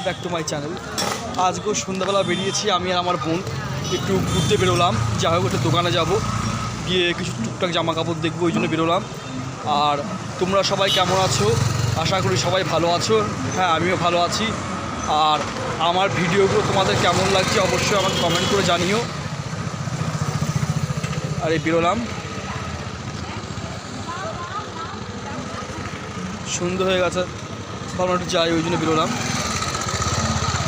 Back to my channel. আজকেও সন্ধ্যাবেলা বেরিয়েছি আমি আর আমার বোন, একটু ঘুরতে বেরোলাম। যাই হোক একটা দোকানে যাব, গিয়ে কিছু টুকটাক জামা কাপড় দেখবো, ওই জন্য বেরোলাম। আর তোমরা সবাই কেমন আছো? আশা করি সবাই ভালো আছো। হ্যাঁ, আমিও ভালো আছি। আর আমার ভিডিওগুলো তোমাদের কেমন লাগছে অবশ্যই আমাকে কমেন্ট করে জানিও। আর এই বেরোলাম, সন্ধ্যে হয়ে গেছে, ভালো একটু যাই, ওই জন্য বেরোলাম।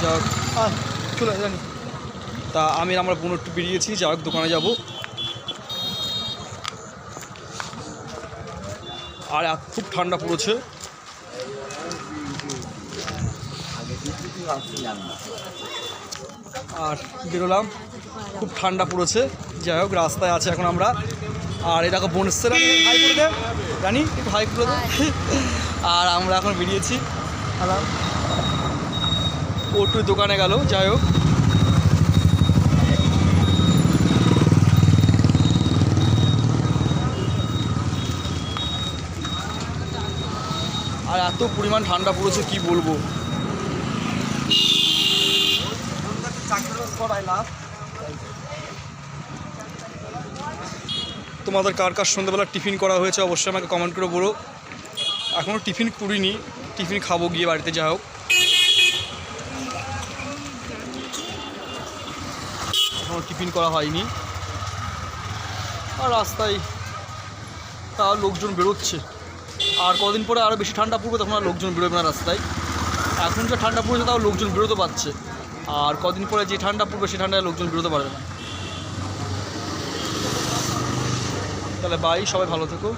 যা হোক চলে জানি। তা আমি আর আমার বোন একটু বেরিয়েছি, যা হোক দোকানে যাব। আর খুব ঠান্ডা পড়েছে। আর বেরোলাম, খুব ঠান্ডা পড়েছে। যাই হোক রাস্তায় আছে এখন আমরা। আর এটা বোন এসছে, হাই করে দে রানি, একটু হাই করে দে। আর আমরা এখন বেরিয়েছি, ও একটু দোকানে গেল। যাই হোক আর এত পরিমাণ ঠান্ডা পড়েছে কি বলবো। তোমাদের কার কার সন্ধ্যাবেলা টিফিন করা হয়েছে অবশ্যই আমাকে কমেন্ট করে বলো। এখনও টিফিন করিনি, টিফিন খাবো গিয়ে বাড়িতে। যা হোক এখনও টিফিন করা হয়নি। আর রাস্তায় তাও লোকজন বেরোচ্ছে। আর কদিন পরে আরও বেশি ঠান্ডা পড়বে, তখন আর লোকজন বেরোবে না রাস্তায়। এখন যে ঠান্ডা পড়েছে তাও লোকজন বেরোতে পারছে। আর কদিন পরে যে ঠান্ডা পড়বে সে ঠান্ডায় লোকজন বেরোতে পারবে না। তাহলে বাই, সবাই ভালো থেকো।